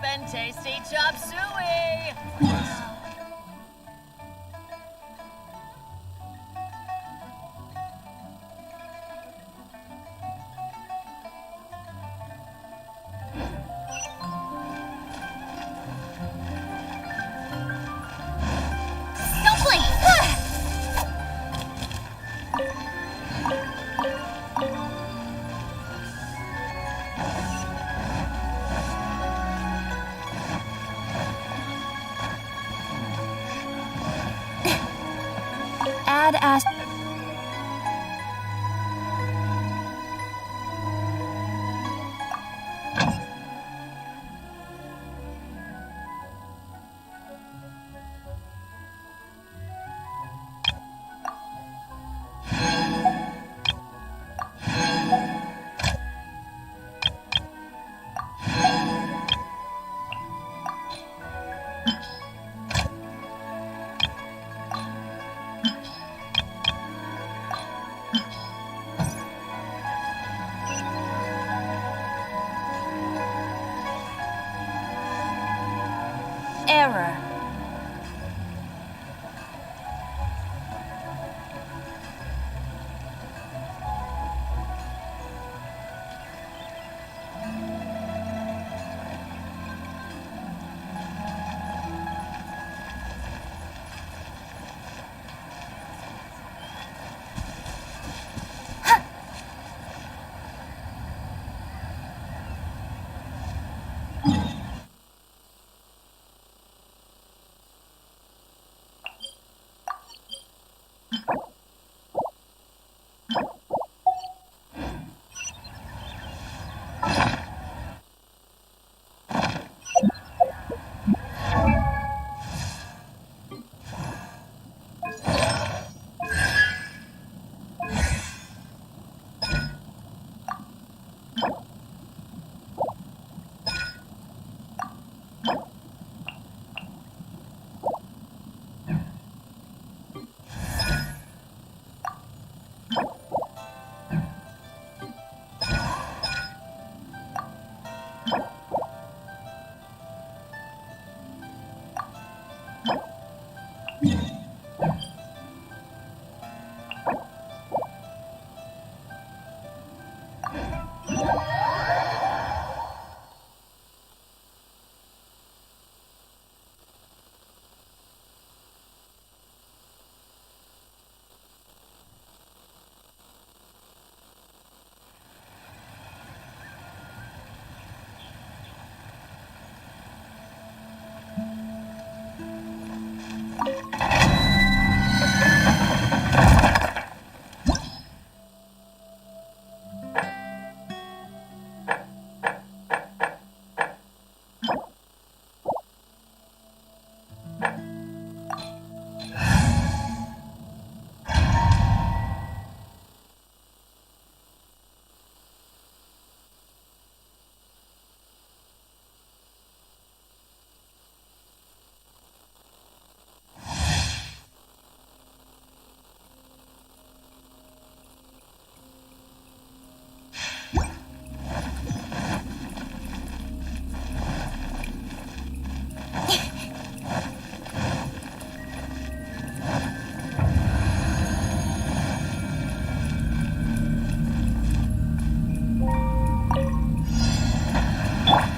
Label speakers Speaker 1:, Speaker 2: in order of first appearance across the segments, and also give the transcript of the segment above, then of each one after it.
Speaker 1: and tasty chop suey!
Speaker 2: Add as... Error.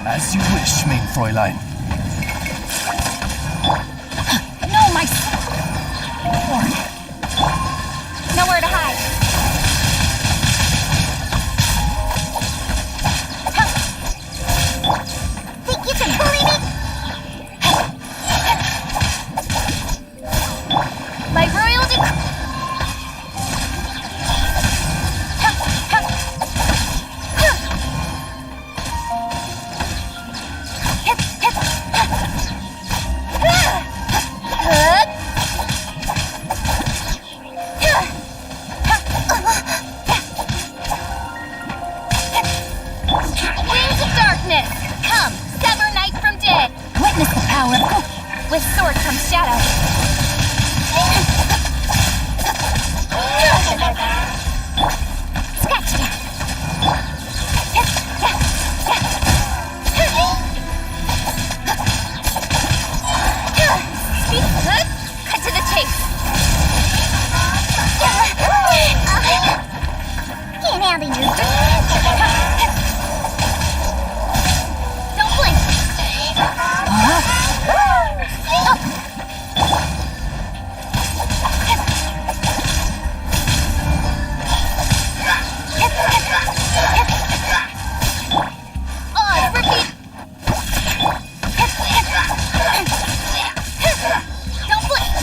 Speaker 3: As you wish, mein Fräulein.
Speaker 2: No, my sword. Nowhere to hide. Think you can bully me? My royal decree. With sword comes shadow. Scratch. understanding you. Don't blink. Repeat. Don't blink.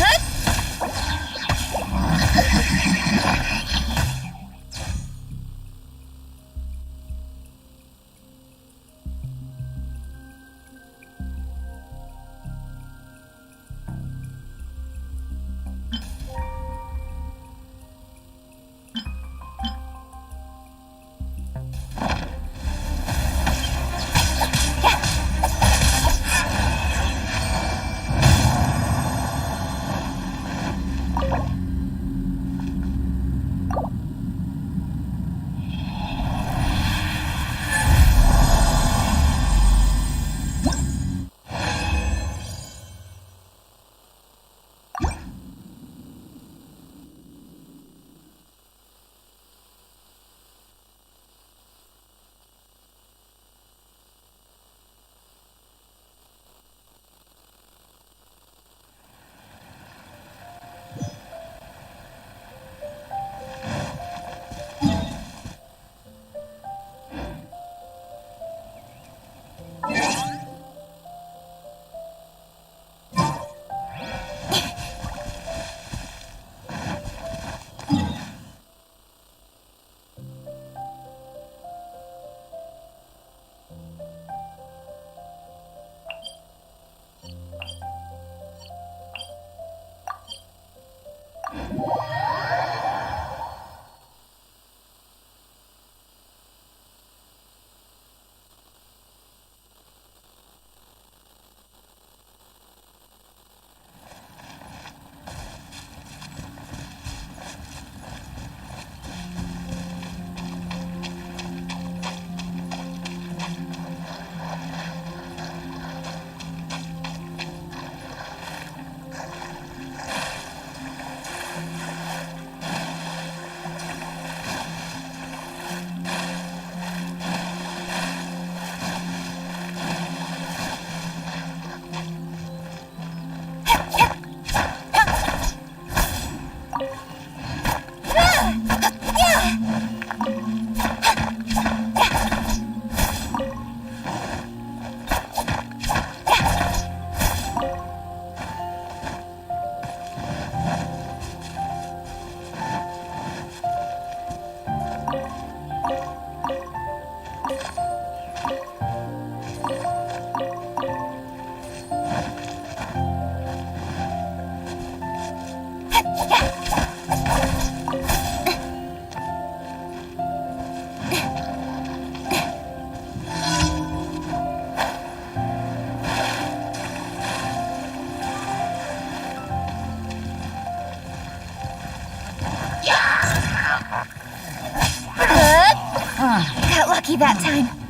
Speaker 2: Got lucky that time.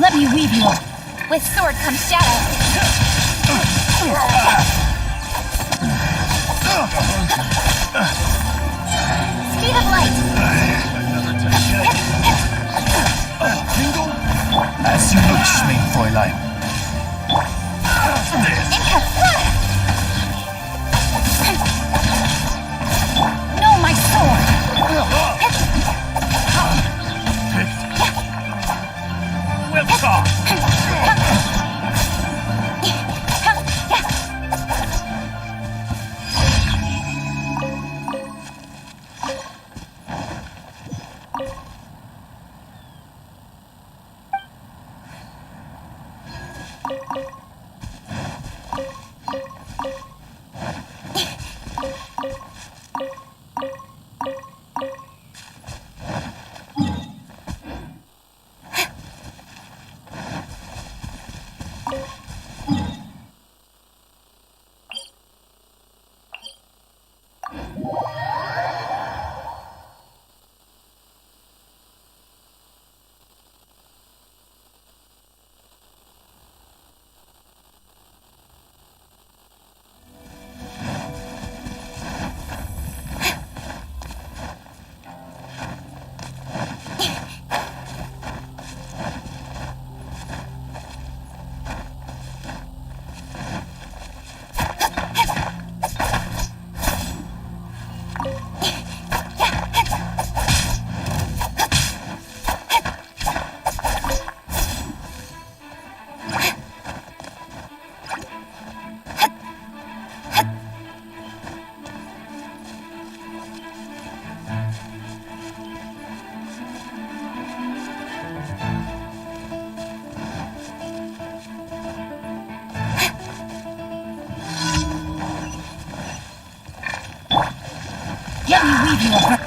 Speaker 2: Let me weave you. With sword comes shadow. Speed of light.
Speaker 3: As you wish, mein Fräulein.
Speaker 2: Inca. No, my sword.
Speaker 3: We'll talk.
Speaker 2: Let me weave you a cut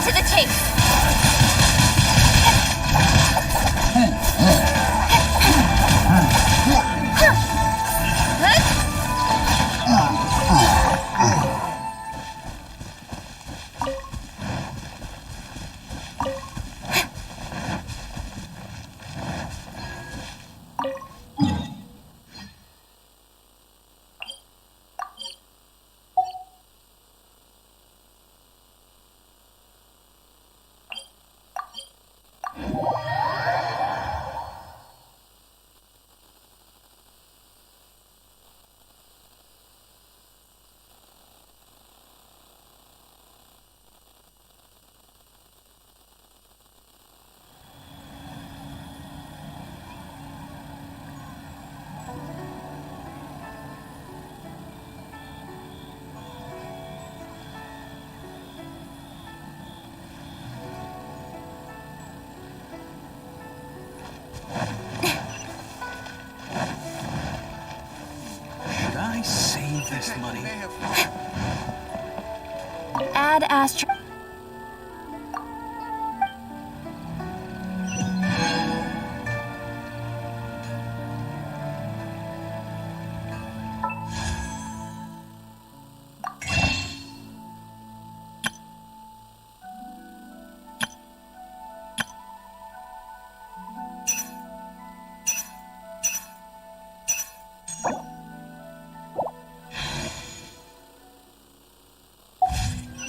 Speaker 2: to the chase.
Speaker 3: Should I save this money?
Speaker 2: Add astro.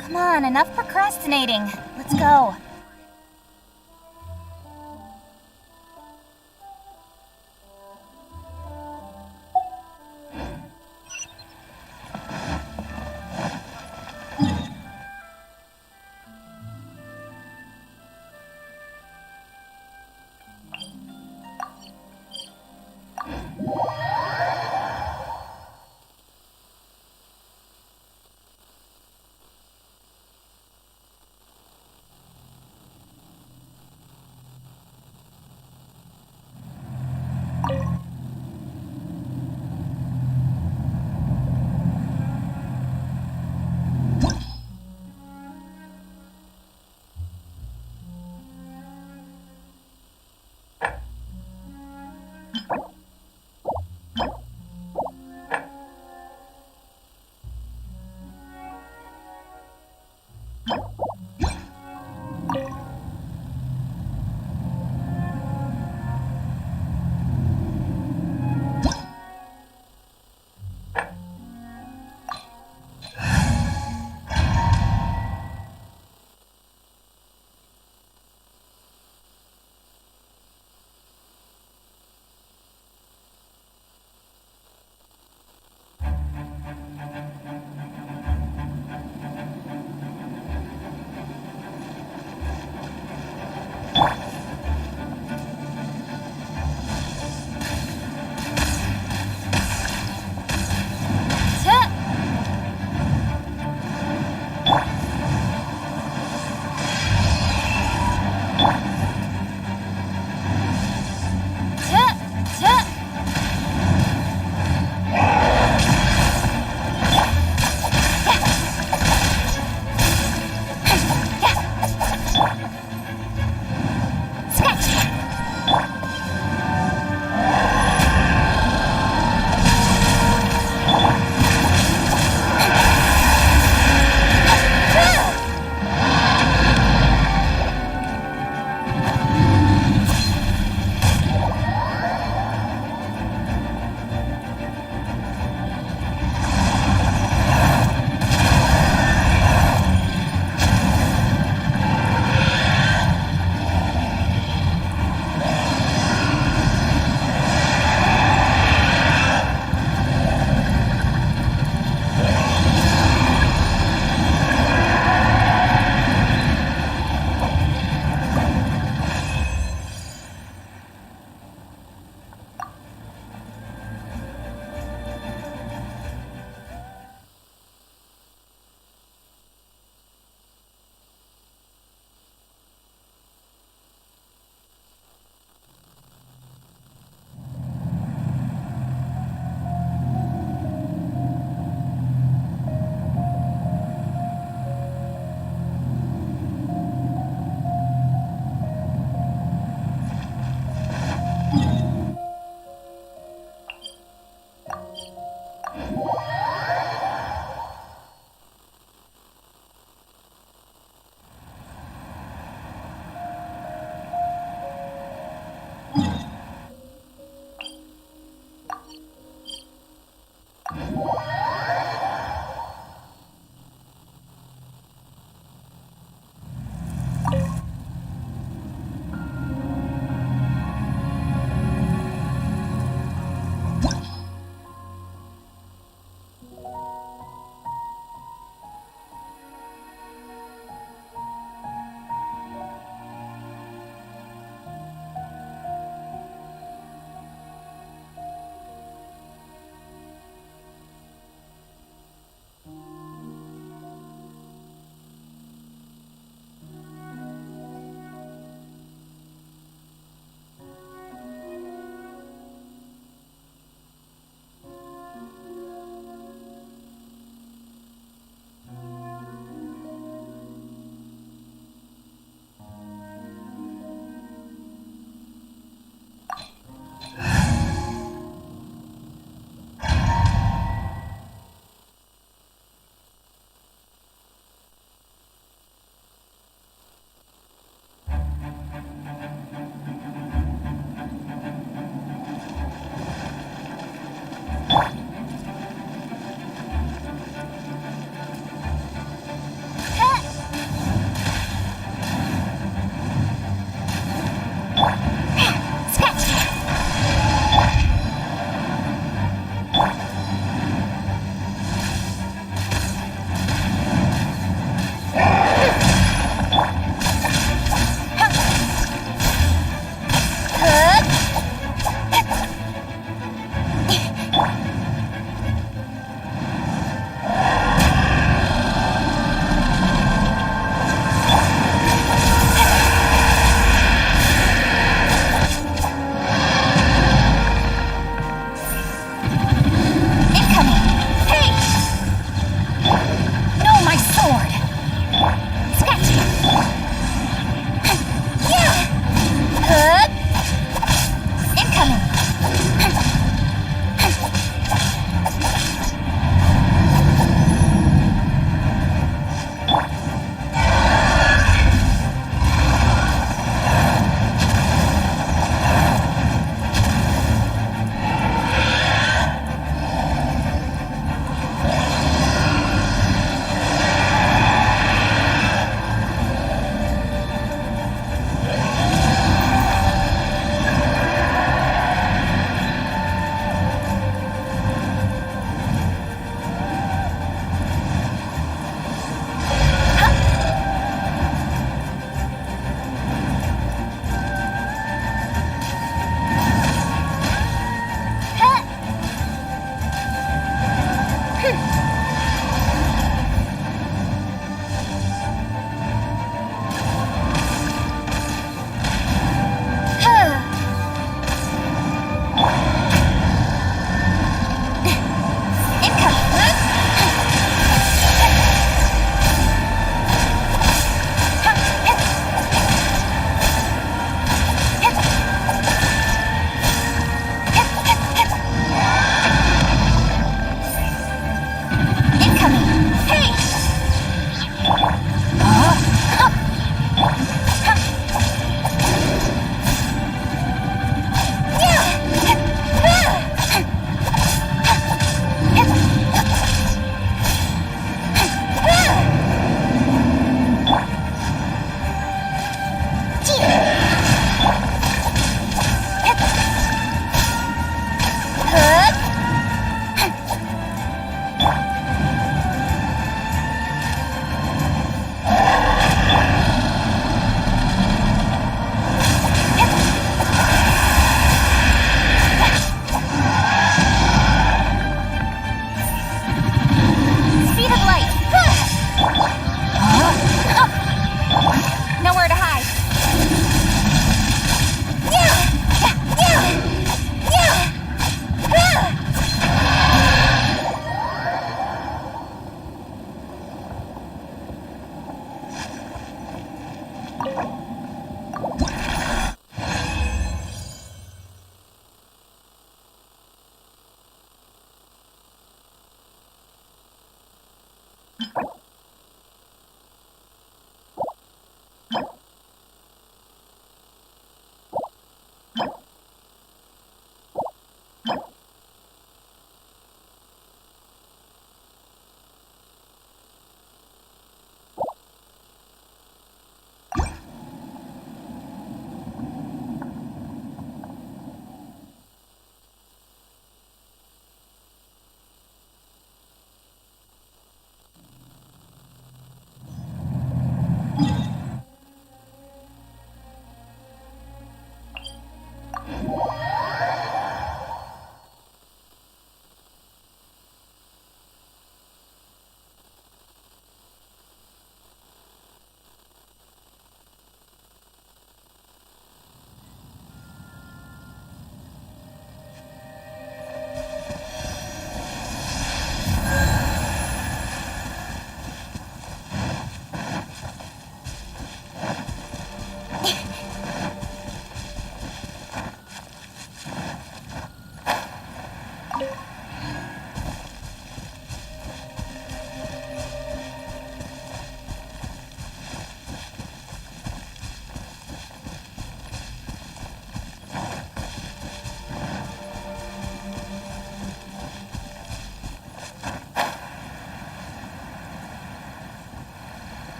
Speaker 2: Come on, enough procrastinating. Let's go.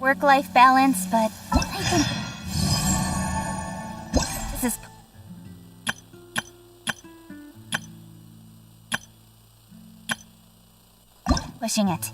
Speaker 2: work-life balance, but I think this is pushing it.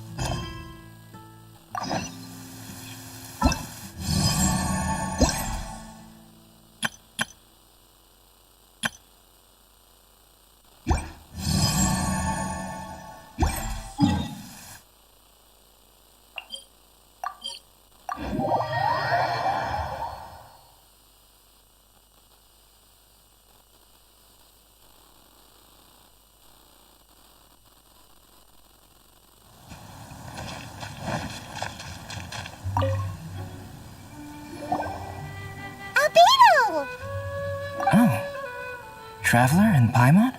Speaker 4: Oh. Traveler and Paimon?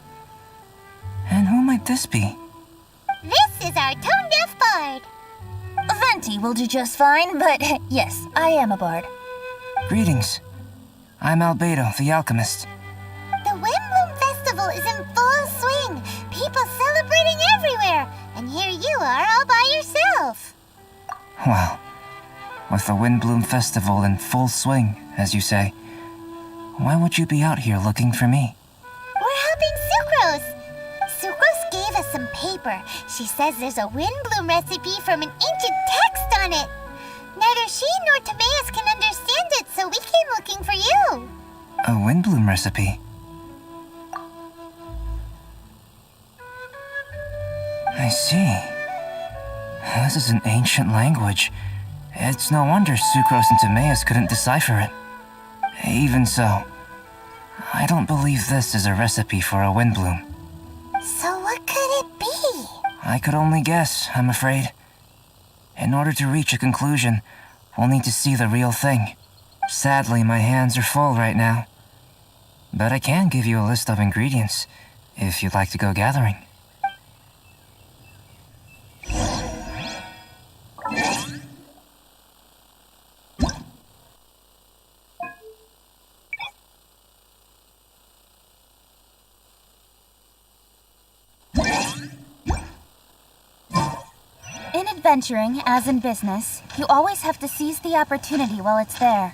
Speaker 4: And who might this be?
Speaker 2: This is our tone-deaf bard. Venti will do just fine, but yes, I am a bard.
Speaker 4: Greetings. I'm Albedo, the alchemist.
Speaker 2: The Windbloom Festival is in full swing. People celebrating everywhere. And here you are all by yourself.
Speaker 4: Well, with the Windbloom Festival in full swing, as you say, why would you be out here looking for me?
Speaker 2: We're helping Sucrose. Sucrose gave us some paper. She says there's a Windbloom recipe from an ancient text on it. Neither she nor Timaeus can understand it, so we came looking for you.
Speaker 4: A Windbloom recipe? I see. This is an ancient language. It's no wonder Sucrose and Timaeus couldn't decipher it. Even so, I don't believe this is a recipe for a Windbloom.
Speaker 2: So what could it be?
Speaker 4: I could only guess, I'm afraid. In order to reach a conclusion, we'll need to see the real thing. Sadly, my hands are full right now. But I can give you a list of ingredients, if you'd like to go gathering.
Speaker 2: In adventuring, as in business, you always have to seize the opportunity while it's there.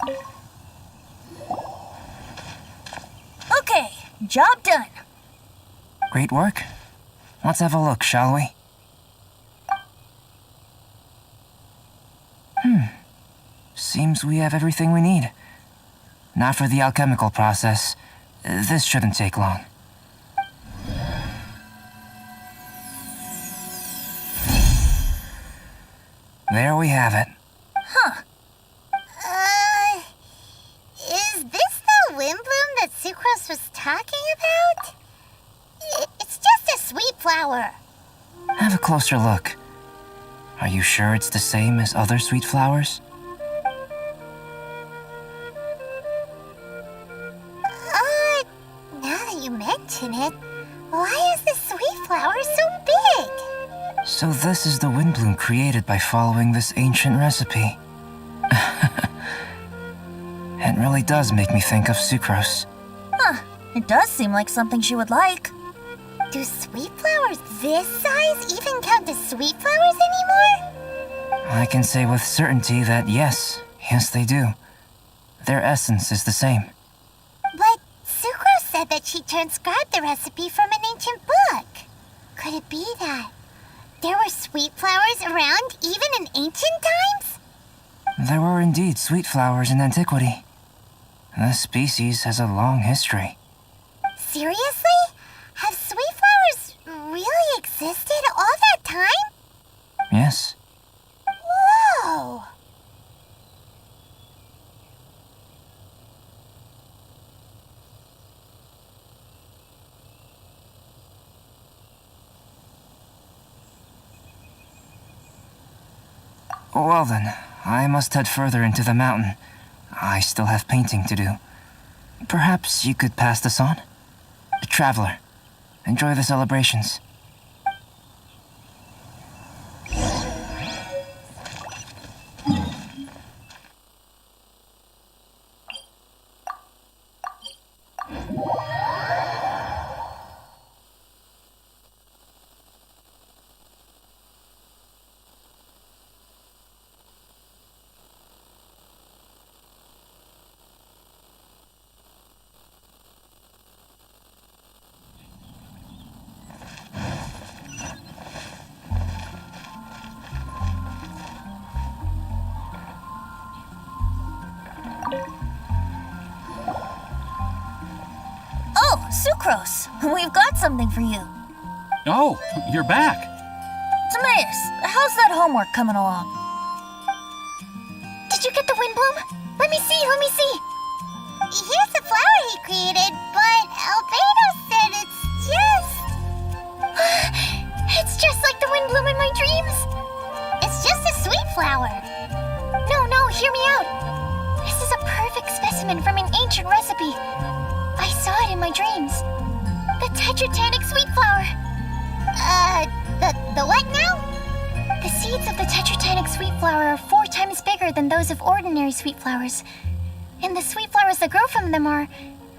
Speaker 2: Okay, job done.
Speaker 4: Great work. Let's have a look, shall we? Seems we have everything we need. Not for the alchemical process. This shouldn't take long. There we have it.
Speaker 2: Is this the Windbloom that Sucrose was talking about? It's just a sweet flower.
Speaker 4: Have a closer look. Are you sure it's the same as other sweet flowers?
Speaker 2: Now that you mention it, why is the sweet flower so big?
Speaker 4: So this is the Windbloom created by following this ancient recipe. It really does make me think of Sucrose.
Speaker 2: It does seem like something she would like. Do sweet flowers this size even count as sweet flowers anymore?
Speaker 4: I can say with certainty that yes, they do. Their essence is the same.
Speaker 2: But Sucrose said that she transcribed the recipe from an ancient book. Could it be that there were sweet flowers around even in ancient times?
Speaker 4: There were indeed sweet flowers in antiquity. This species has a long history.
Speaker 2: Seriously? Have sweet flowers really existed all that time?
Speaker 4: Yes.
Speaker 2: Whoa!
Speaker 4: Well then, I must head further into the mountain. I still have painting to do. Perhaps you could pass this on? Traveler, enjoy the celebrations.
Speaker 5: Oh, Sucrose, we've got something for you.
Speaker 3: Oh, you're back.
Speaker 5: Timaeus, how's that homework coming along?
Speaker 2: Did you get the wind bloom? Let me see. Here's the flower he created, but Albedo said it's just... It's just like the wind bloom in my dreams. It's just a sweet flower. No, hear me out. This is a perfect specimen from an ancient recipe. I saw it in my dreams. The Tetratanic sweet flower. The what now? The seeds of the Tetratanic sweet flower are 4 times bigger than those of ordinary sweet flowers. And the sweet flowers that grow from them are,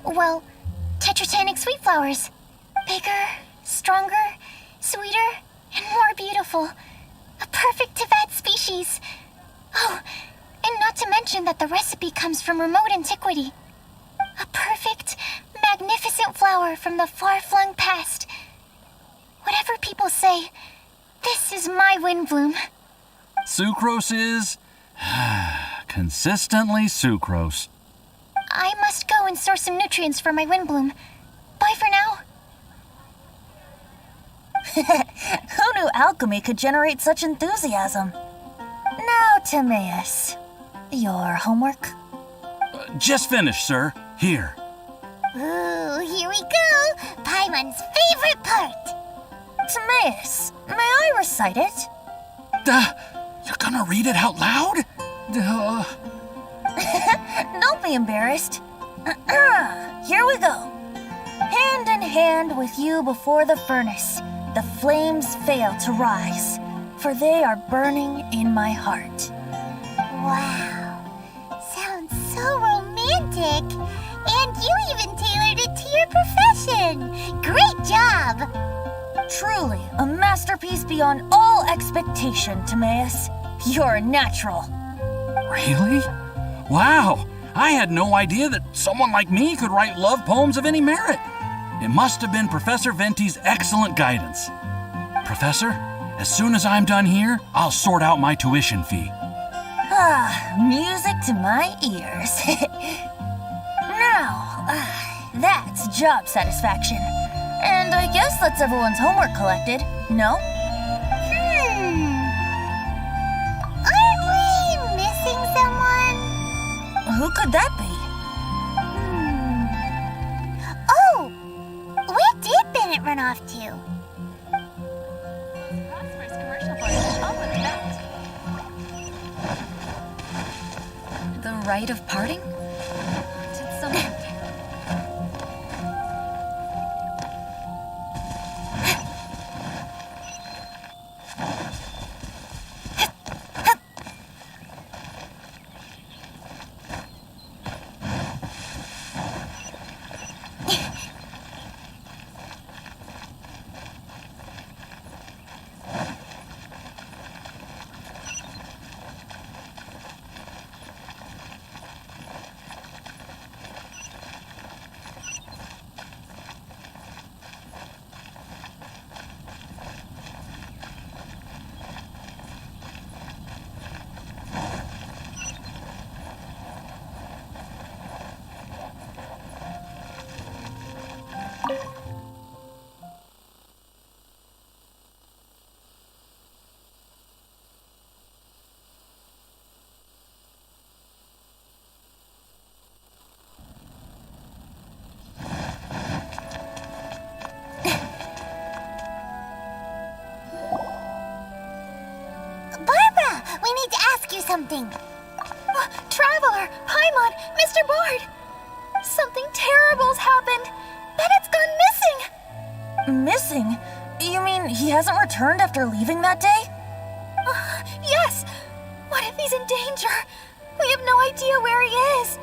Speaker 2: well, Tetratanic sweet flowers. Bigger, stronger, sweeter, and more beautiful. A perfect Teyvat species. Oh, and not to mention that the recipe comes from remote antiquity. A perfect, magnificent flower from the far-flung past. Whatever people say, this is my wind bloom.
Speaker 3: Sucrose is... consistently sucrose.
Speaker 2: I must go and source some nutrients for my wind bloom. Bye for now.
Speaker 5: Who knew alchemy could generate such enthusiasm? Now, Timaeus, your homework?
Speaker 3: Just finished, sir. Here.
Speaker 2: Ooh, here we go. Paimon's favorite part.
Speaker 5: Timaeus, may I recite it?
Speaker 3: You're gonna read it out loud?
Speaker 5: Don't be embarrassed. Here we go. Hand in hand with you before the furnace, the flames fail to rise, for they are burning in my heart.
Speaker 2: Wow. Sounds so romantic. And you even tailored it to your profession. Great job.
Speaker 5: Truly, a masterpiece beyond all expectation, Timaeus. You're a natural.
Speaker 3: Really? Wow! I had no idea that someone like me could write love poems of any merit. It must have been Professor Venti's excellent guidance. Professor, as soon as I'm done here, I'll sort out my tuition fee.
Speaker 5: Music to my ears. Now, that's job satisfaction. And I guess that's everyone's homework collected, no?
Speaker 2: Aren't we missing someone?
Speaker 5: Who could that be?
Speaker 2: Oh! Where did Bennett run off to?
Speaker 1: Prosperous commercial voyage, all looked that. The rite of parting? Did someone...
Speaker 2: Something.
Speaker 5: Traveler! Paimon! Mr. Bard! Something terrible's happened! Bennett's gone missing! Missing? You mean he hasn't returned after leaving that day? Yes! What if he's in danger? We have no idea where he is!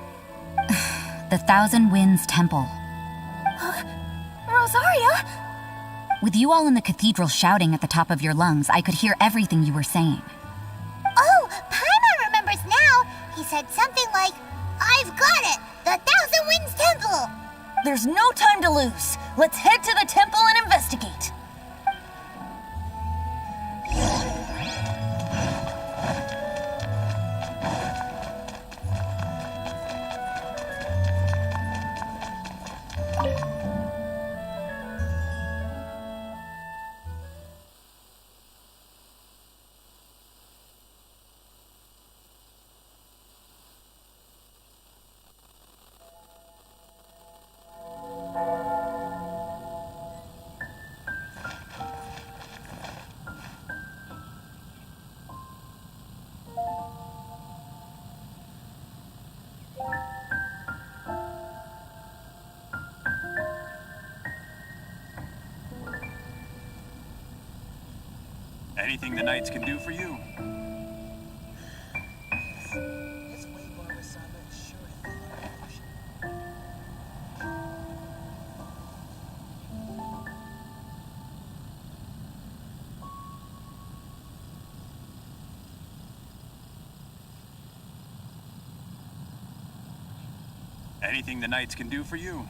Speaker 6: The Thousand Winds Temple.
Speaker 5: Rosaria?
Speaker 6: With you all in the cathedral shouting at the top of your lungs, I could hear everything you were saying.
Speaker 2: Oh, Paimon remembers now. He said something like, "I've got it! The Thousand Winds Temple!"
Speaker 5: There's no time to lose. Let's head to the temple and investigate.
Speaker 7: Anything the knights can do for you. Anything the knights can do for you.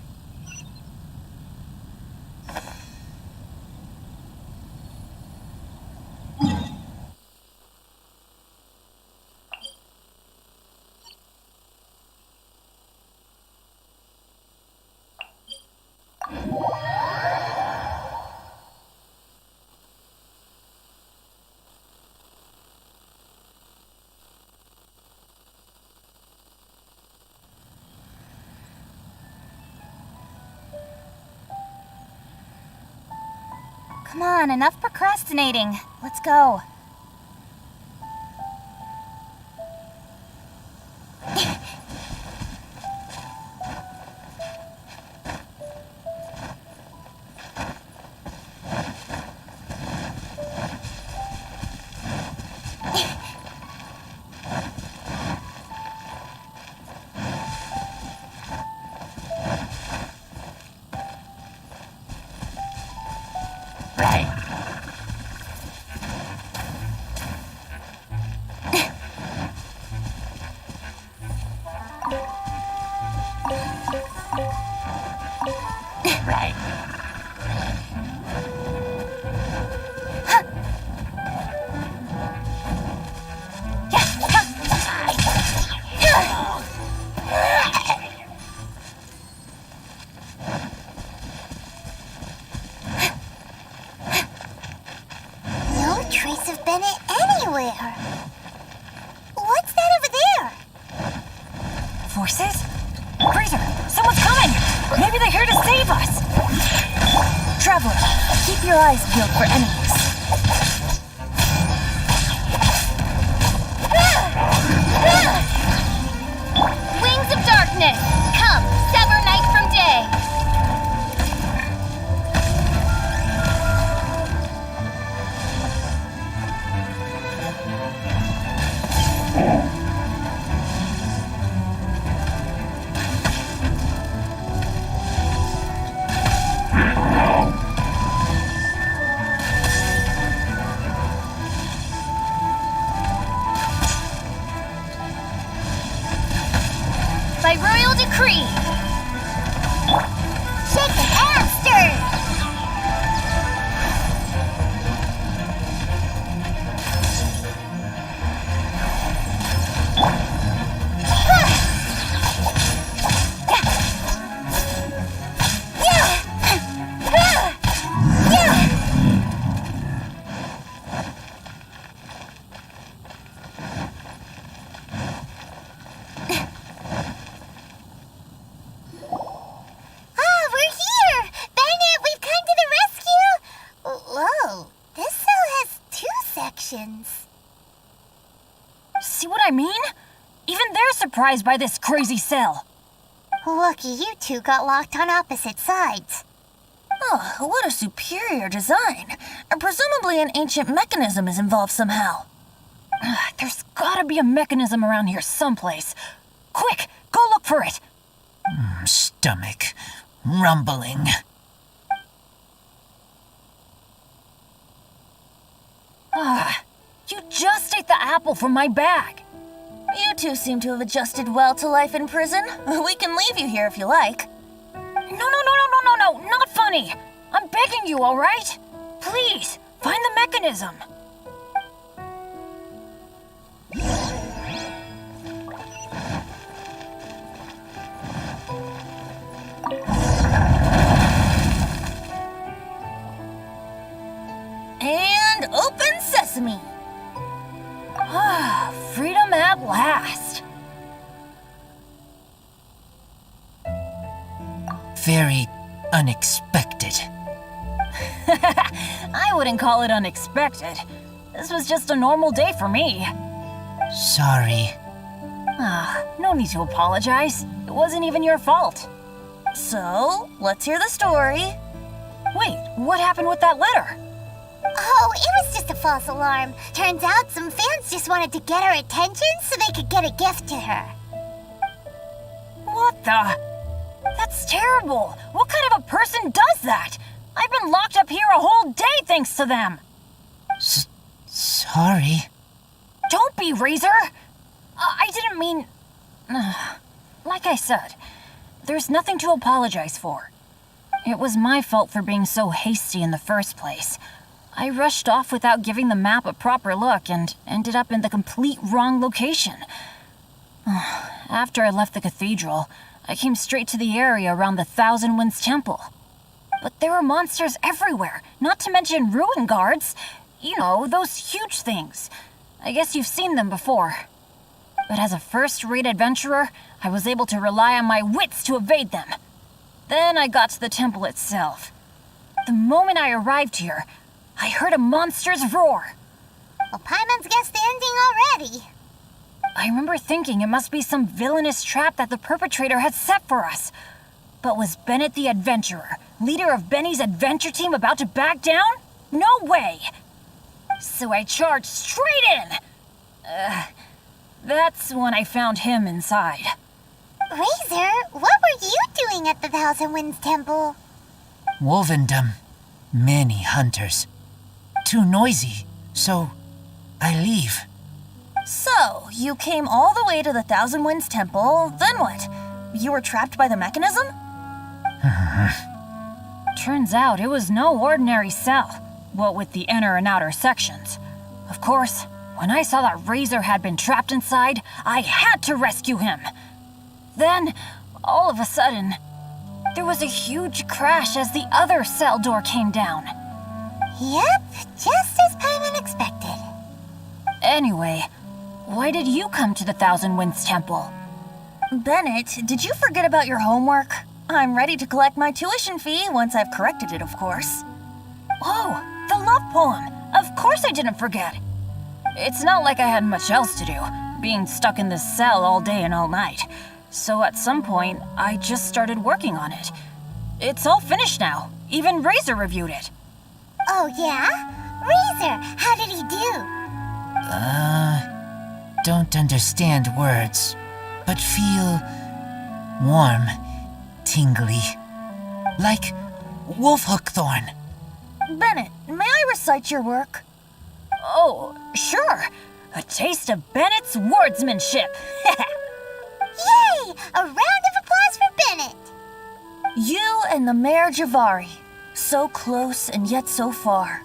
Speaker 1: Come on, enough procrastinating. Let's go.
Speaker 2: No trace of Bennett anywhere. What's that over there?
Speaker 5: Forces? Freezer, someone's coming! Maybe they're here to save us! Traveler, keep your eyes peeled for enemies.
Speaker 1: Wings of darkness! Come, sever night from day! By royal decree!
Speaker 2: Shaken and stirred.
Speaker 5: See what I mean? Even they're surprised by this crazy cell.
Speaker 2: Lucky you two got locked on opposite sides.
Speaker 5: Oh, what a superior design. Presumably an ancient mechanism is involved somehow. There's gotta be a mechanism around here someplace. Quick, go look for it.
Speaker 8: Stomach rumbling.
Speaker 5: You just ate the apple from my bag. You two seem to have adjusted well to life in prison. We can leave you here if you like. No, not funny. I'm begging you, all right? Please, find the mechanism. And open sesame. Freedom at last.
Speaker 8: Very unexpected.
Speaker 5: I wouldn't call it unexpected. This was just a normal day for me.
Speaker 8: Sorry.
Speaker 5: No need to apologize. It wasn't even your fault. So, let's hear the story. Wait, what happened with that letter?
Speaker 2: Oh, it was just a false alarm. Turns out some fans just wanted to get her attention so they could get a gift to her.
Speaker 5: What the? That's terrible. What kind of a person does that? I've been locked up here a whole day thanks to them.
Speaker 8: Sorry.
Speaker 5: Don't be, Razor. I didn't mean... Like I said, there's nothing to apologize for. It was my fault for being so hasty in the first place. I rushed off without giving the map a proper look and ended up in the complete wrong location. After I left the cathedral, I came straight to the area around the Thousand Winds Temple. But there were monsters everywhere, not to mention ruin guards. You know, those huge things. I guess you've seen them before. But as a first-rate adventurer, I was able to rely on my wits to evade them. Then I got to the temple itself. The moment I arrived here, I heard a monster's roar.
Speaker 2: Well, Paimon's guessed the ending already.
Speaker 5: I remember thinking it must be some villainous trap that the perpetrator had set for us. But was Bennett the adventurer, leader of Benny's adventure team, about to back down? No way! So I charged straight in. That's when I found him inside.
Speaker 2: Razor, what were you doing at the Thousand Winds Temple?
Speaker 8: Wolvendom. Many hunters. Too noisy, so I leave.
Speaker 5: So, you came all the way to the Thousand Winds Temple, then what? You were trapped by the mechanism? Turns out it was no ordinary cell, what with the inner and outer sections. Of course, when I saw that Razor had been trapped inside, I had to rescue him. Then, all of a sudden, there was a huge crash as the other cell door came down.
Speaker 2: Yep, just as Paimon expected.
Speaker 5: Anyway, why did you come to the Thousand Winds Temple? Bennett, did you forget about your homework? I'm ready to collect my tuition fee once I've corrected it, of course. Oh, the love poem. Of course I didn't forget. It's not like I had much else to do, being stuck in this cell all day and all night. So at some point, I just started working on it. It's all finished now. Even Razor reviewed it.
Speaker 2: Oh, yeah? Razor, how did he do?
Speaker 8: Don't understand words, but feel warm, tingly. Like wolfhook thorn.
Speaker 5: Bennett, may I recite your work? Oh, sure. A taste of Bennett's wordsmanship.
Speaker 2: Yay! A round of applause for Bennett!
Speaker 5: You and the Mare Javari, so close and yet so far.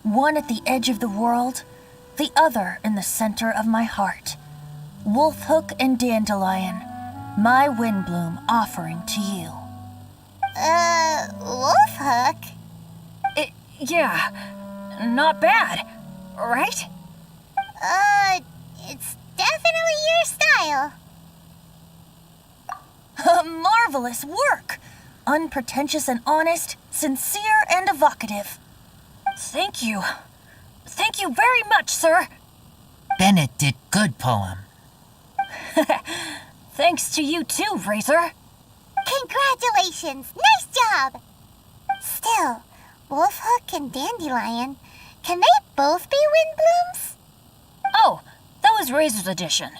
Speaker 5: One at the edge of the world, the other in the center of my heart. Wolfhook and Dandelion, my windbloom offering to you.
Speaker 2: Wolfhook?
Speaker 5: Yeah, not bad, right?
Speaker 2: It's definitely your style.
Speaker 5: Marvelous work! Unpretentious and honest, sincere and evocative. Thank you. Thank you very much, sir.
Speaker 8: Bennett did good poem.
Speaker 5: Thanks to you too, Razor.
Speaker 2: Congratulations! Nice job! Still, Wolfhook and Dandelion, can they both be windblooms?
Speaker 5: Oh, that was Razor's addition.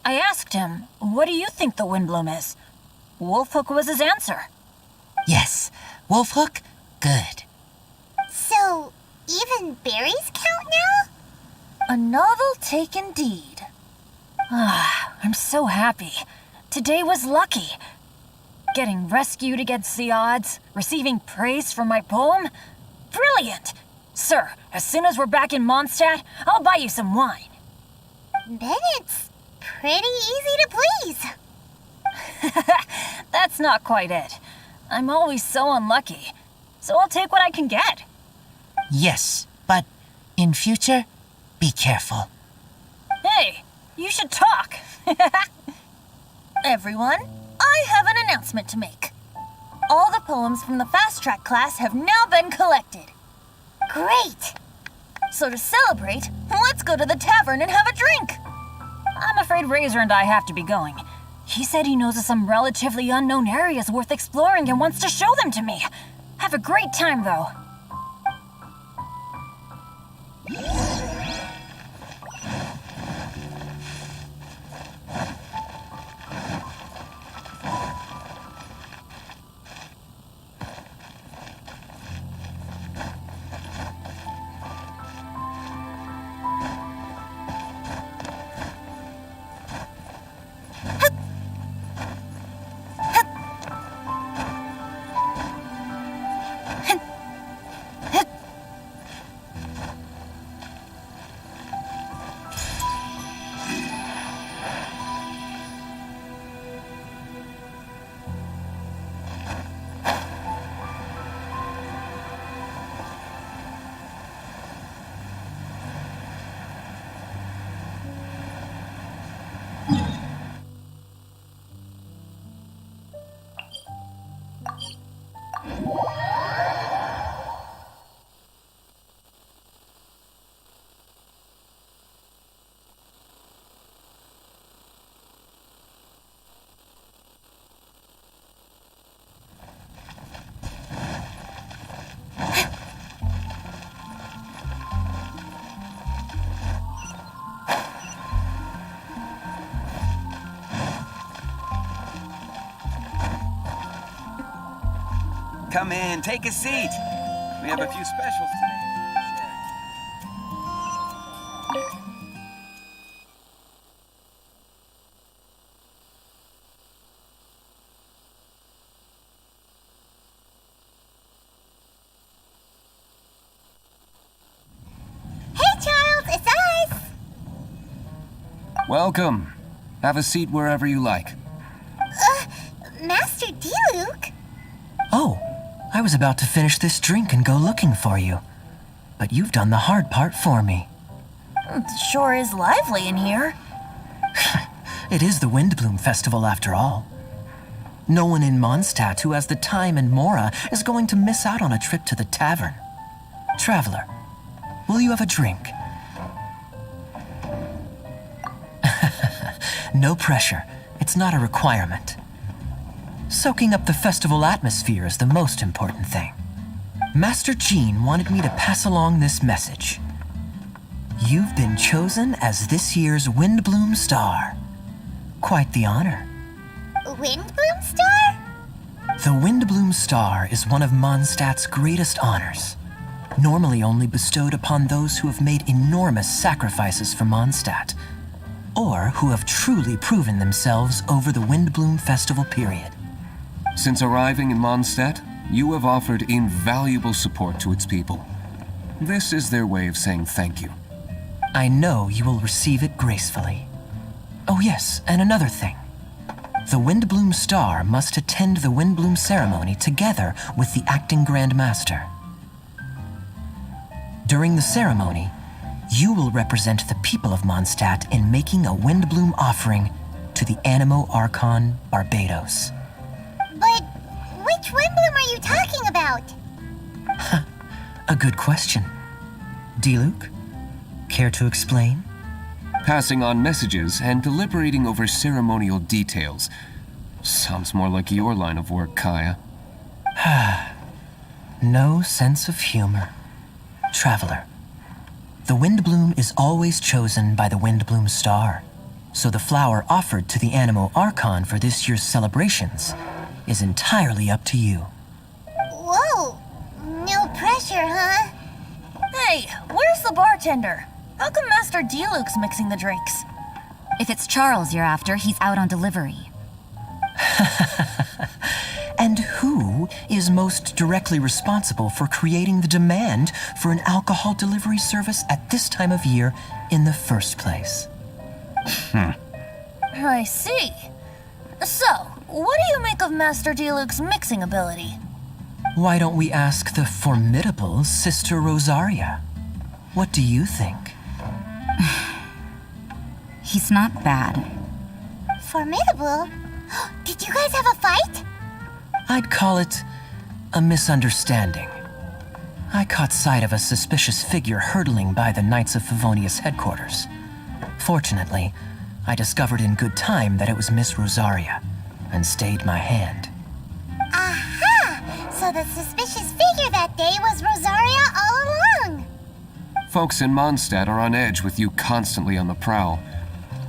Speaker 5: I asked him, what do you think the windbloom is? Wolfhook was his answer.
Speaker 8: Yes, wolfhook, good.
Speaker 2: So, even berries count now?
Speaker 5: A novel take indeed. I'm so happy. Today was lucky. Getting rescued against the odds, receiving praise for my poem. Brilliant! Sir, as soon as we're back in Mondstadt, I'll buy you some wine.
Speaker 2: Bennett's pretty easy to please.
Speaker 5: That's not quite it. I'm always so unlucky, so I'll take what I can get.
Speaker 8: Yes, but in future, be careful.
Speaker 5: Hey, you should talk. Everyone, I have an announcement to make. All the poems from the Fast Track class have now been collected.
Speaker 2: Great!
Speaker 5: So to celebrate, let's go to the tavern and have a drink. I'm afraid Razor and I have to be going. He said he knows of some relatively unknown areas worth exploring and wants to show them to me. Have a great time, though.
Speaker 9: Come in, take a seat. We have a few specials today.
Speaker 2: Hey, Charles, it's us!
Speaker 9: Welcome. Have a seat wherever you like.
Speaker 2: Master Diluc?
Speaker 4: Oh, I was about to finish this drink and go looking for you. But you've done the hard part for me.
Speaker 5: It sure is lively in here.
Speaker 4: It is the Windbloom Festival after all. No one in Mondstadt who has the time and mora is going to miss out on a trip to the tavern. Traveler, will you have a drink? No pressure. It's not a requirement. Soaking up the festival atmosphere is the most important thing. Master Jean wanted me to pass along this message. You've been chosen as this year's Windbloom Star. Quite the honor.
Speaker 2: Windbloom Star?
Speaker 4: The Windbloom Star is one of Mondstadt's greatest honors, normally only bestowed upon those who have made enormous sacrifices for Mondstadt, or who have truly proven themselves over the Windbloom Festival period.
Speaker 10: Since arriving in Mondstadt, you have offered invaluable support to its people. This is their way of saying thank you.
Speaker 4: I know you will receive it gracefully. Oh yes, and another thing. The Windbloom Star must attend the Windbloom ceremony together with the acting Grand Master. During the ceremony, you will represent the people of Mondstadt in making a Windbloom offering to the Animo Archon Barbados.
Speaker 2: But which Windbloom are you talking about?
Speaker 4: A good question. Diluc, care to explain?
Speaker 10: Passing on messages and deliberating over ceremonial details. Sounds more like your line of work, Kaya.
Speaker 4: No sense of humor. Traveler, the Windbloom is always chosen by the Windbloom Star, so the flower offered to the Animo Archon for this year's celebrations is entirely up to you.
Speaker 2: Whoa! No pressure, huh?
Speaker 5: Hey, where's the bartender? How come Master Diluc's mixing the drinks?
Speaker 6: If it's Charles you're after, he's out on delivery.
Speaker 4: And who is most directly responsible for creating the demand for an alcohol delivery service at this time of year in the first place?
Speaker 5: I see. So, what do you make of Master Diluc's mixing ability?
Speaker 4: Why don't we ask the formidable Sister Rosaria? What do you think?
Speaker 6: He's not bad.
Speaker 2: Formidable? Did you guys have a fight?
Speaker 4: I'd call it a misunderstanding. I caught sight of a suspicious figure hurtling by the Knights of Favonius headquarters. Fortunately, I discovered in good time that it was Miss Rosaria, and stayed my hand.
Speaker 2: Aha! So the suspicious figure that day was Rosaria all along.
Speaker 10: Folks in Mondstadt are on edge with you constantly on the prowl.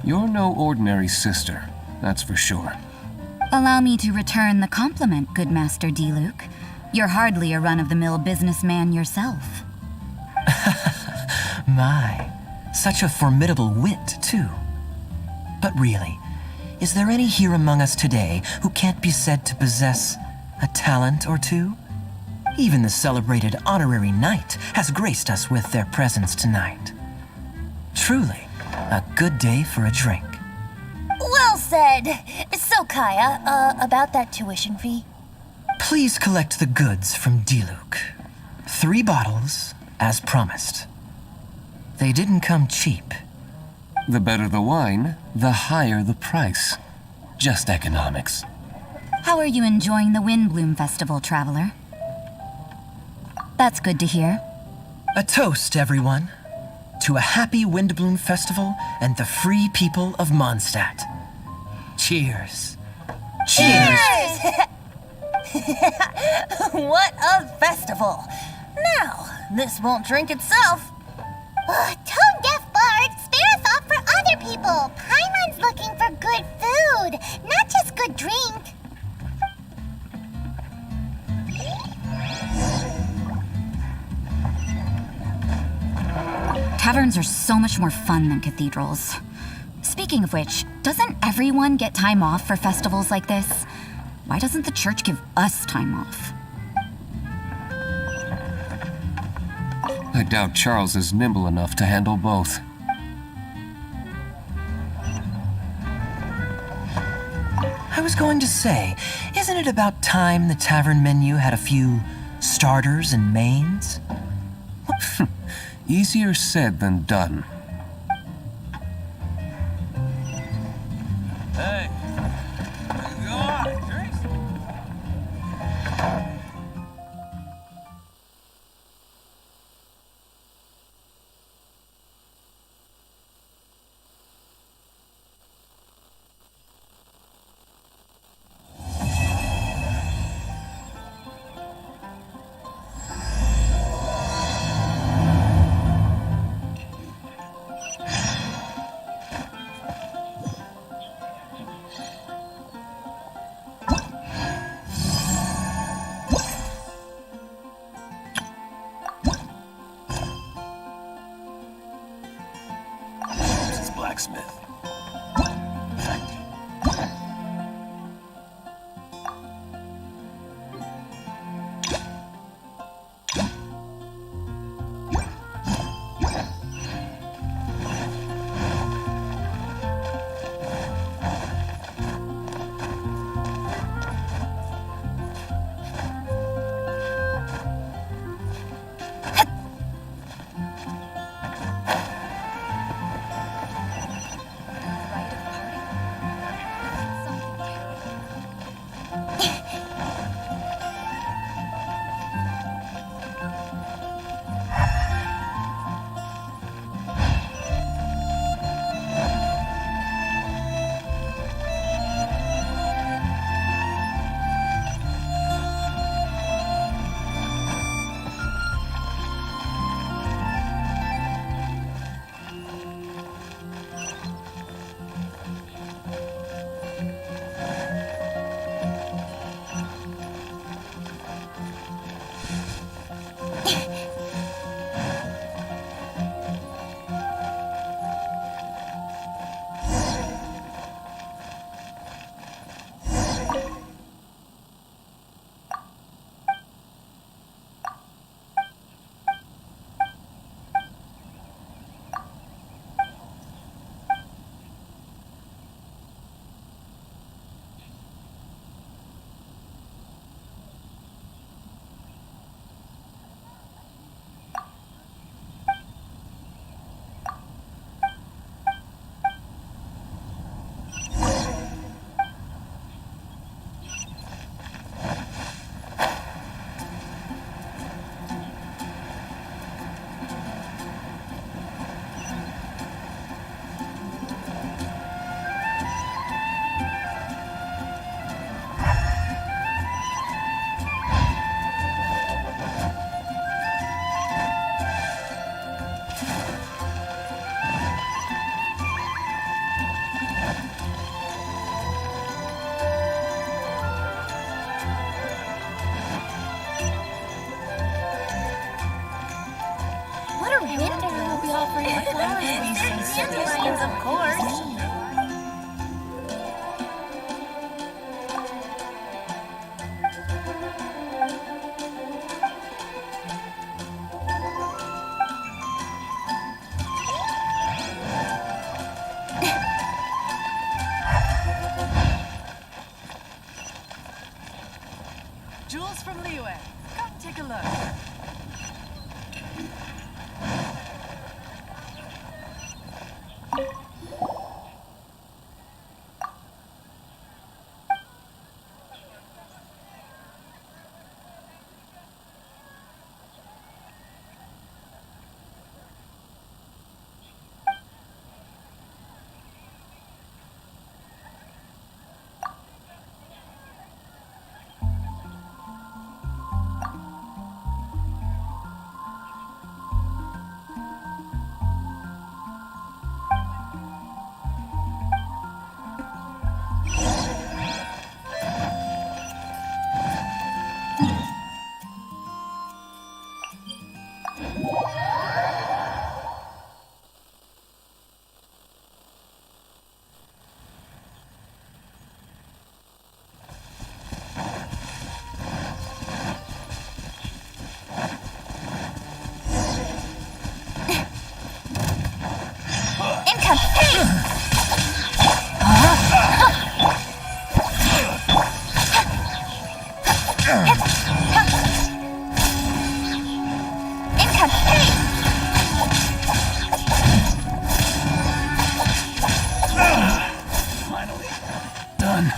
Speaker 10: You're no ordinary sister, that's for sure.
Speaker 6: Allow me to return the compliment, good Master Diluc. You're hardly a run-of-the-mill businessman yourself.
Speaker 4: My, such a formidable wit, too. But really, is there any here among us today who can't be said to possess a talent or two? Even the celebrated honorary knight has graced us with their presence tonight. Truly, a good day for a drink.
Speaker 5: Well said. So, Kaya, about that tuition fee?
Speaker 4: Please collect the goods from Diluc. 3 bottles, as promised. They didn't come cheap.
Speaker 10: The better the wine, the higher the price. Just economics.
Speaker 6: How are you enjoying the Windbloom Festival, Traveler? That's good to hear.
Speaker 4: A toast, everyone, to a happy Windbloom Festival and the free people of Mondstadt. Cheers.
Speaker 5: Cheers! What a festival! Now, this won't drink itself.
Speaker 2: Tone-deaf bard, spare a thought for other people. Paimon's looking for good food, not just good drink.
Speaker 6: Taverns are so much more fun than cathedrals. Speaking of which, doesn't everyone get time off for festivals like this? Why doesn't the church give us time off?
Speaker 10: I doubt Charles is nimble enough to handle both.
Speaker 11: I was going to say, isn't it about time the tavern menu had a few starters and mains?
Speaker 10: Easier said than done.
Speaker 9: Hey. Go on, Trace. Blacksmith.
Speaker 1: Dandelions, of course.
Speaker 12: Jewels from Liyue. Come take a look.
Speaker 3: done.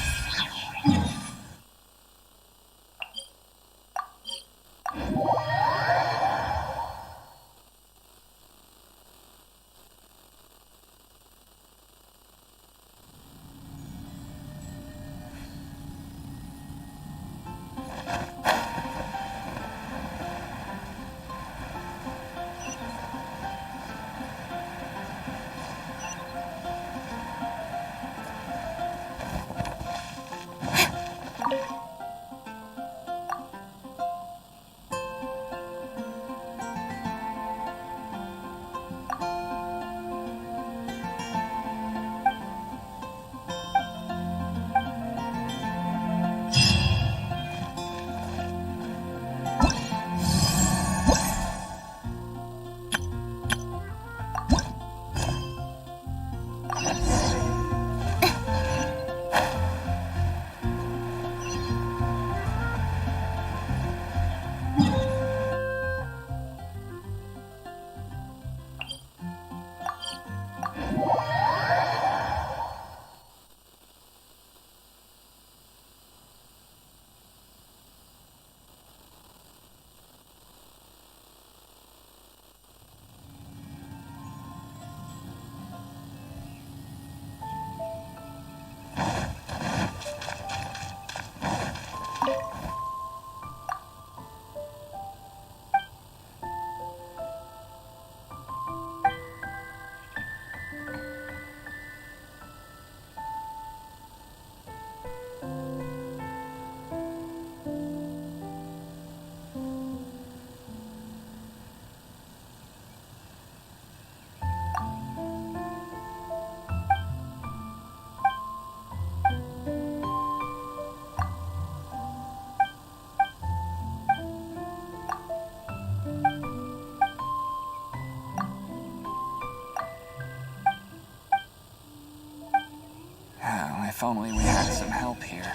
Speaker 13: If only we had some help here.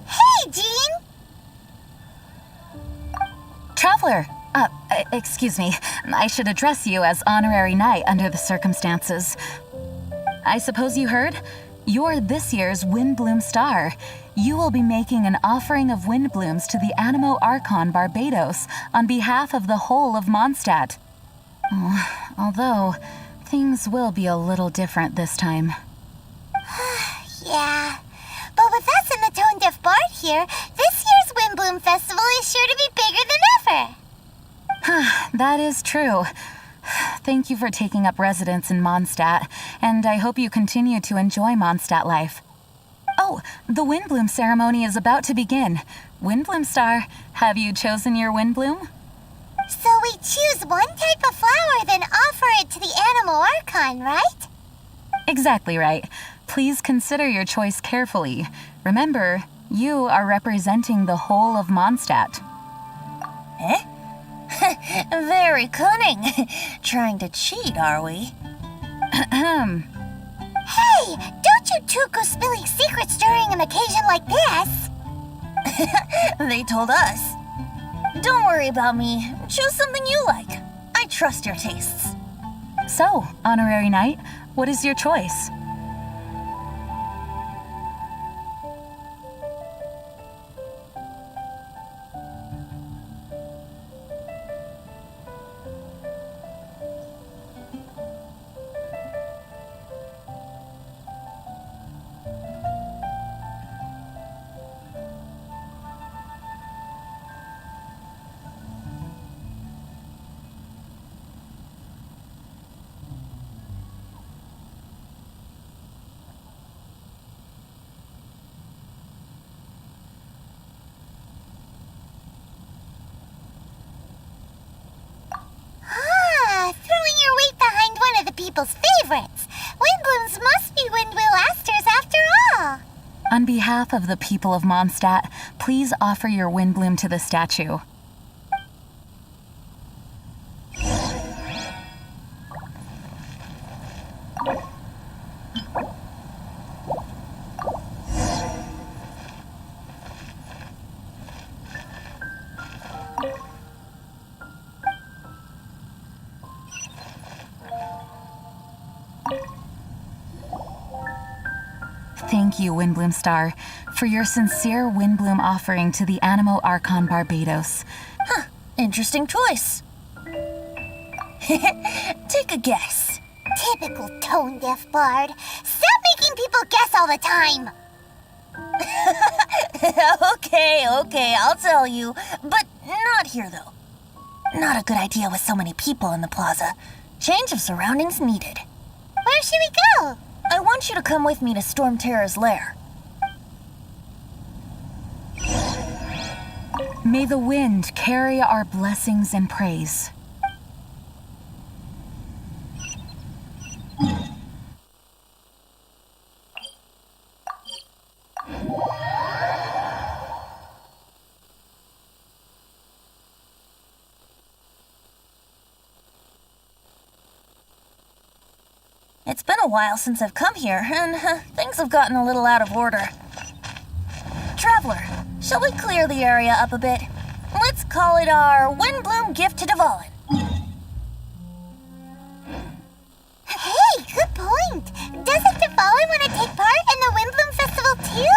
Speaker 2: Hey, Jean!
Speaker 6: Traveler, excuse me. I should address you as Honorary Knight under the circumstances. I suppose you heard? You're this year's Windbloom Star. You will be making an offering of Windblooms to the Animo Archon Barbados on behalf of the whole of Mondstadt. Although, things will be a little different this time.
Speaker 2: Yeah, but with us and the Tone Deaf Bard here, this year's Windbloom Festival is sure to be bigger than ever.
Speaker 6: That is true. Thank you for taking up residence in Mondstadt, and I hope you continue to enjoy Mondstadt life. Oh, the Windbloom ceremony is about to begin. Windbloom Star, have you chosen your Windbloom?
Speaker 2: So we choose one type of flower, then offer it to the Animo Archon, right?
Speaker 6: Exactly right. Please consider your choice carefully. Remember, you are representing the whole of Mondstadt.
Speaker 5: Eh? Very cunning. Trying to cheat, are we?
Speaker 2: Hey, don't you two go spilling secrets during an occasion like this.
Speaker 5: They told us. Don't worry about me. Choose something you like. I trust your tastes.
Speaker 6: So, Honorary Knight, what is your choice?
Speaker 2: Throwing your weight behind one of the people's favorites. Windblooms must be Windwheel Asters after all.
Speaker 6: On behalf of the people of Mondstadt, please offer your Windbloom to the statue. Thank you, Windbloom Star, for your sincere Windbloom offering to the Animo Archon Barbados.
Speaker 5: Interesting choice. Take a guess.
Speaker 2: Typical Tone Deaf Bard. Stop making people guess all the time.
Speaker 5: Okay, I'll tell you. But not here, though. Not a good idea with so many people in the plaza. Change of surroundings needed.
Speaker 2: Where should we go?
Speaker 5: I want you to come with me to Storm Terror's lair.
Speaker 6: May the wind carry our blessings and praise.
Speaker 5: It's been a while since I've come here, and things have gotten a little out of order. Traveler, shall we clear the area up a bit? Let's call it our Windbloom gift to Dvalin.
Speaker 2: Hey, good point. Doesn't Dvalin want to take part in the Windbloom Festival too?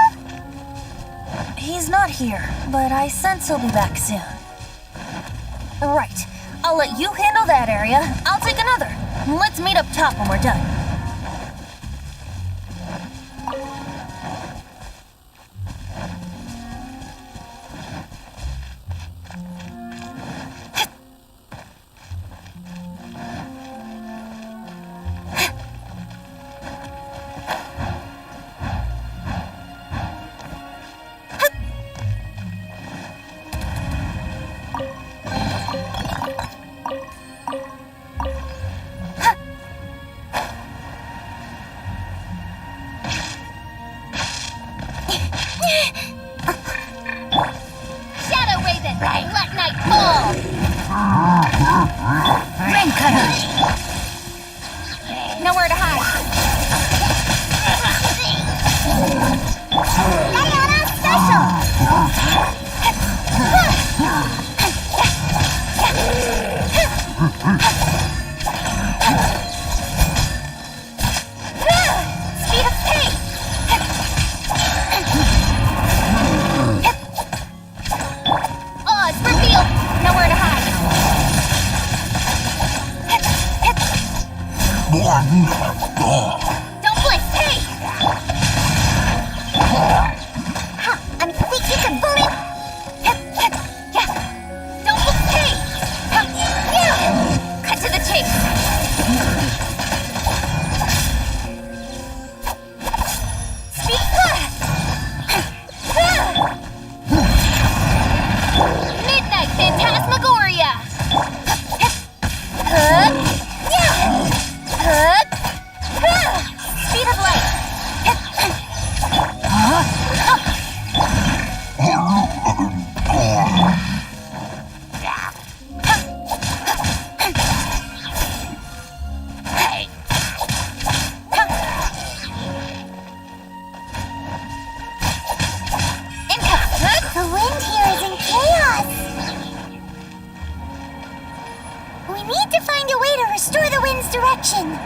Speaker 5: He's not here, but I sense he'll be back soon. Right. I'll let you handle that area. I'll take another. Let's meet up top when we're done.
Speaker 2: this direction.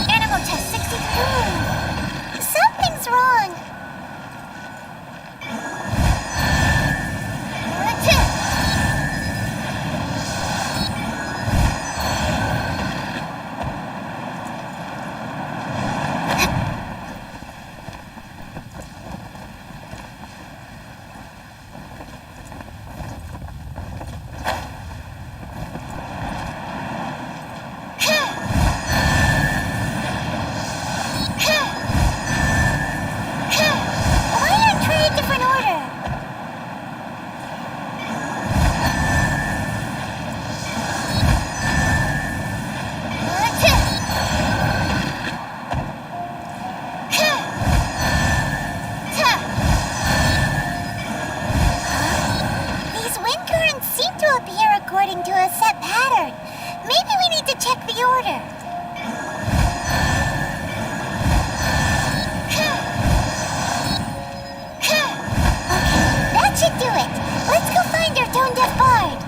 Speaker 2: Animal test 63. Something's wrong. Why not try a different order? These wind currents seem to appear according to a set pattern. Maybe we need to check the order. Okay, that should do it. Let's go find our tone-deaf bard.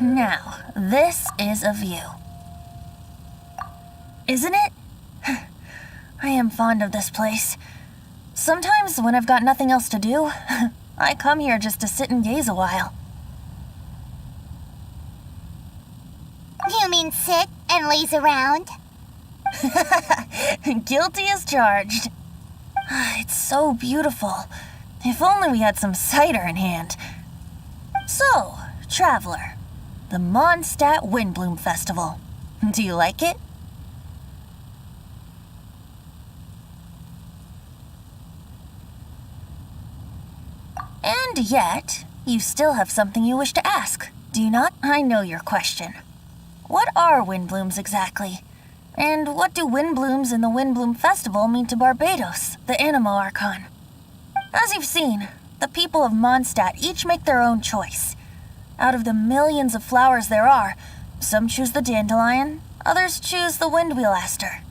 Speaker 5: Now, this is a view. Isn't it? I am fond of this place. Sometimes when I've got nothing else to do, I come here just to sit and gaze a while.
Speaker 2: You mean sit and laze around?
Speaker 5: Guilty as charged. It's so beautiful. If only we had some cider in hand. So, traveler, the Mondstadt Windbloom Festival. Do you like it? And yet, you still have something you wish to ask, do you not? I know your question. What are windblooms exactly? And what do windblooms in the Windbloom Festival mean to Barbados, the Animo Archon? As you've seen, the people of Mondstadt each make their own choice. Out of the millions of flowers there are, some choose the dandelion, others choose the windwheel aster.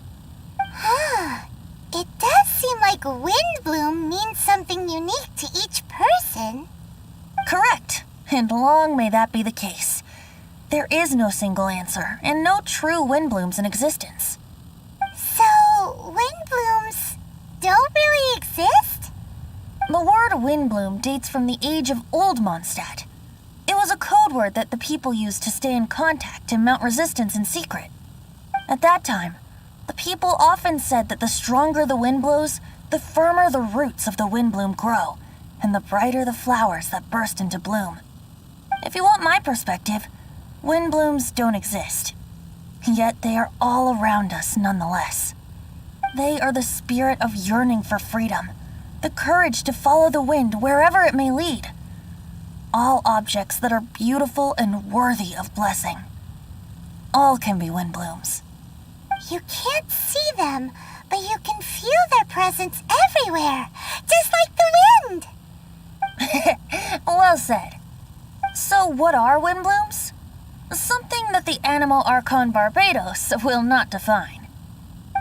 Speaker 2: It does seem like windbloom means something unique to each person.
Speaker 5: Correct, and long may that be the case. There is no single answer, and no true windblooms in existence.
Speaker 2: So, windblooms don't really exist?
Speaker 5: The word windbloom dates from the age of Old Mondstadt. It was a code word that the people used to stay in contact and mount resistance in secret. At that time, the people often said that the stronger the wind blows, the firmer the roots of the windbloom grow, and the brighter the flowers that burst into bloom. If you want my perspective, windblooms don't exist. Yet they are all around us nonetheless. They are the spirit of yearning for freedom, the courage to follow the wind wherever it may lead. all objects that are beautiful and worthy of blessing. All can be wind blooms.
Speaker 2: You can't see them, but you can feel their presence everywhere, just like the wind.
Speaker 5: Well said. So what are wind blooms? Something that the animal Archon Barbados will not define.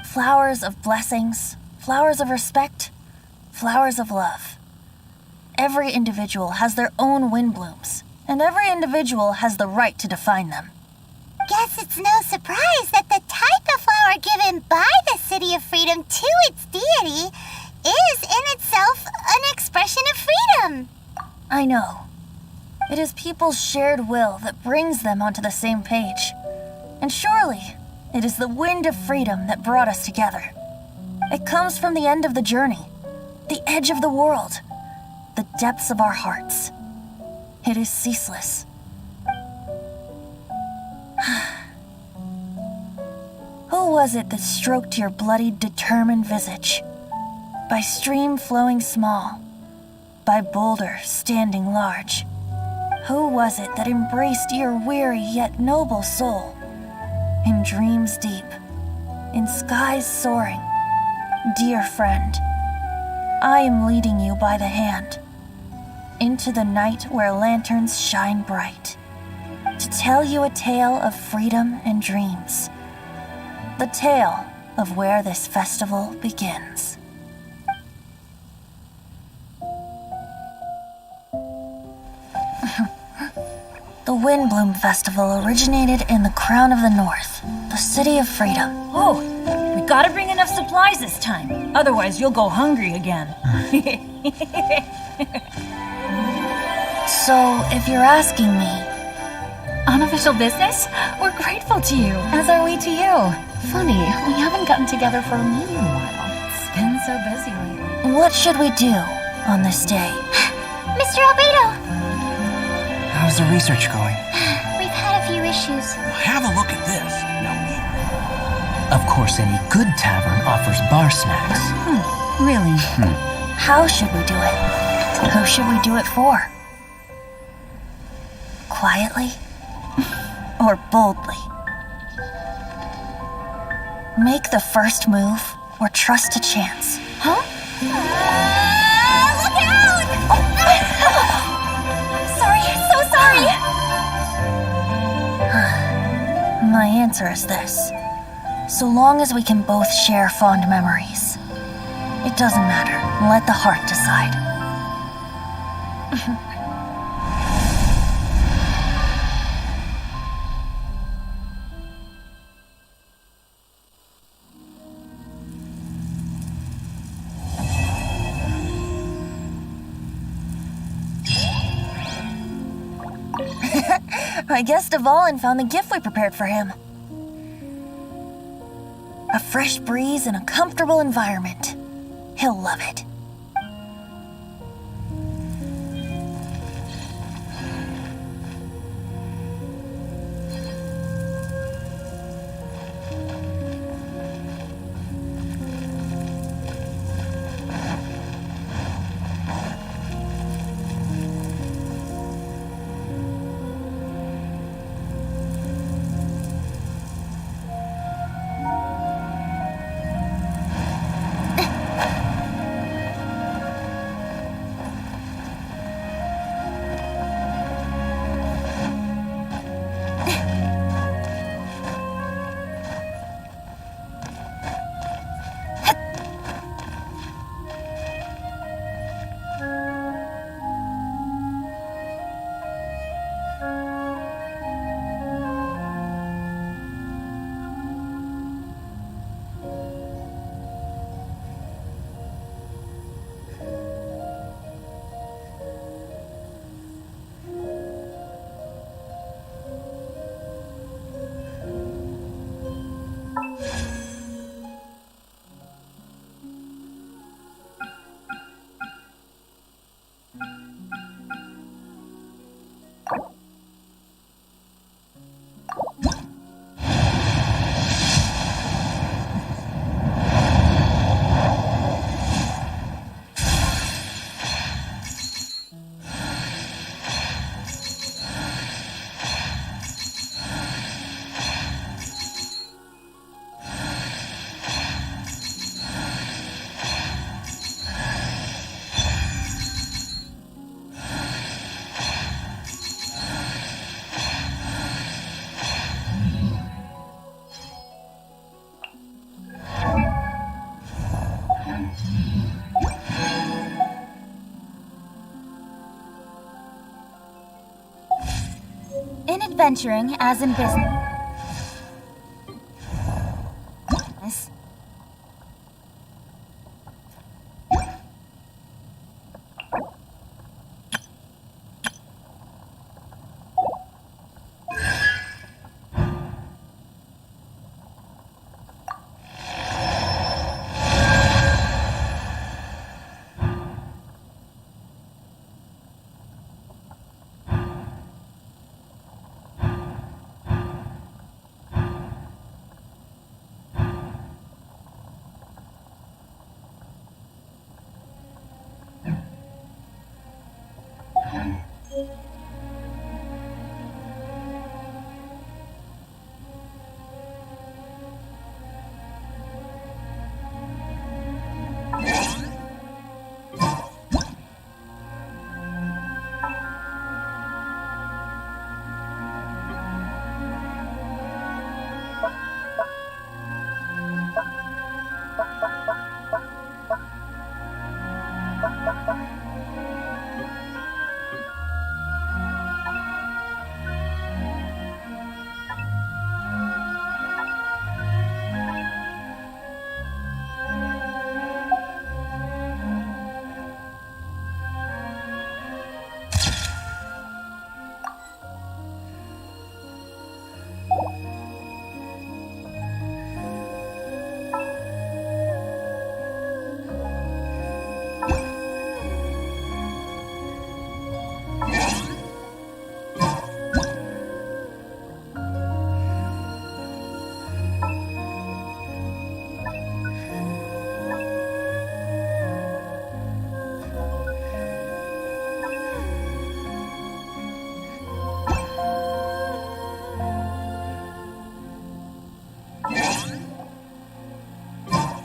Speaker 5: Flowers of blessings, flowers of respect, flowers of love. Every individual has their own wind blooms, and every individual has the right to define them.
Speaker 2: Guess it's no surprise that the type of flower given by the City of Freedom to its deity is in itself an expression of freedom.
Speaker 5: I know. It is people's shared will that brings them onto the same page. And surely, it is the wind of freedom that brought us together. It comes from the end of the journey, the edge of the world, the depths of our hearts. It is ceaseless. Who was it that stroked your bloodied, determined visage? By stream flowing small, by boulder standing large. Who was it that embraced your weary yet noble soul? In dreams deep, in skies soaring, dear friend, I am leading you by the hand into the night where lanterns shine bright, to tell you a tale of freedom and dreams, the tale of where this festival begins. The Windbloom Festival originated in the Crown of the North, the City of Freedom.
Speaker 6: Oh, we gotta bring enough supplies this time. Otherwise, you'll go hungry again.
Speaker 5: So, if you're asking me...
Speaker 6: Unofficial business? We're grateful to you. As are we to you. Funny, we haven't gotten together for a little while. It's been so busy lately.
Speaker 5: What should we do on this day?
Speaker 2: Mr. Albedo!
Speaker 4: How's the research going?
Speaker 2: We've had a few issues.
Speaker 3: Have a look at this.
Speaker 11: Of course, any good tavern offers bar snacks.
Speaker 6: Really?
Speaker 5: How should we do it? Who should we do it for? Quietly? Or boldly? Make the first move or trust to chance?
Speaker 6: Huh?
Speaker 2: Look out! Sorry, so sorry!
Speaker 5: My answer is this. So long as we can both share fond memories, it doesn't matter. Let the heart decide. I guess Dvalin found the gift we prepared for him. A fresh breeze and a comfortable environment. He'll love it.
Speaker 1: adventuring, as in business.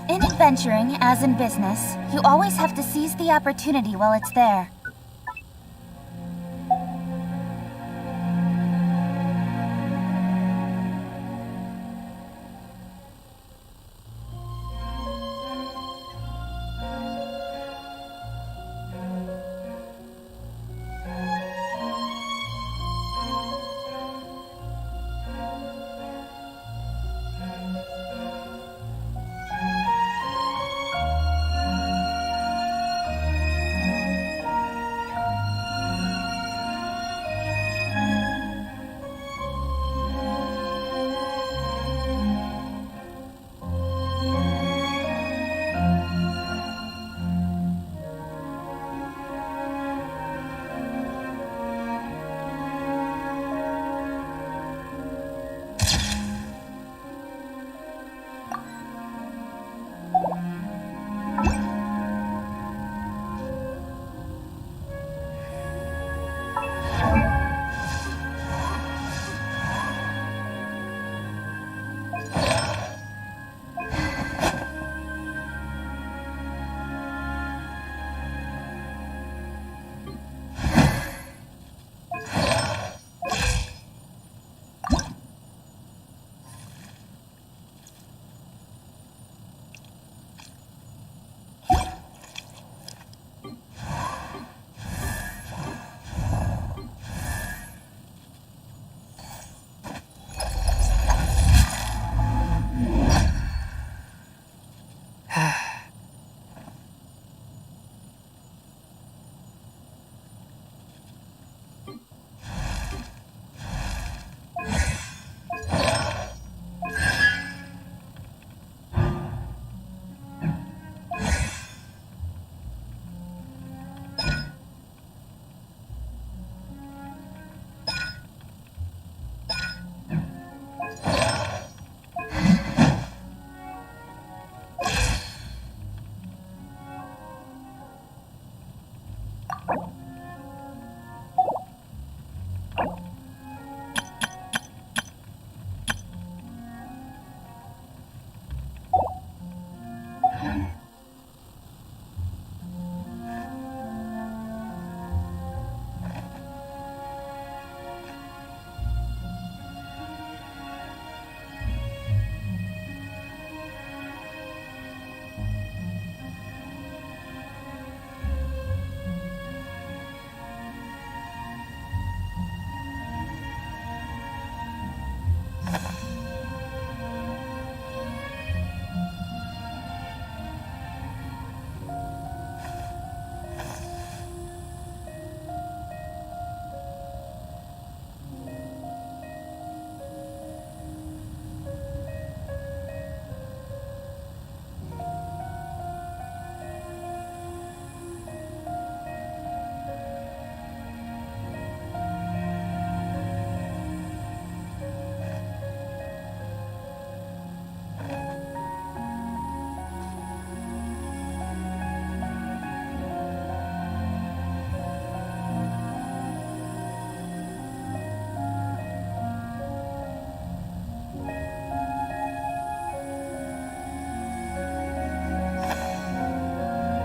Speaker 1: In adventuring, as in business, you always have to seize the opportunity while it's there.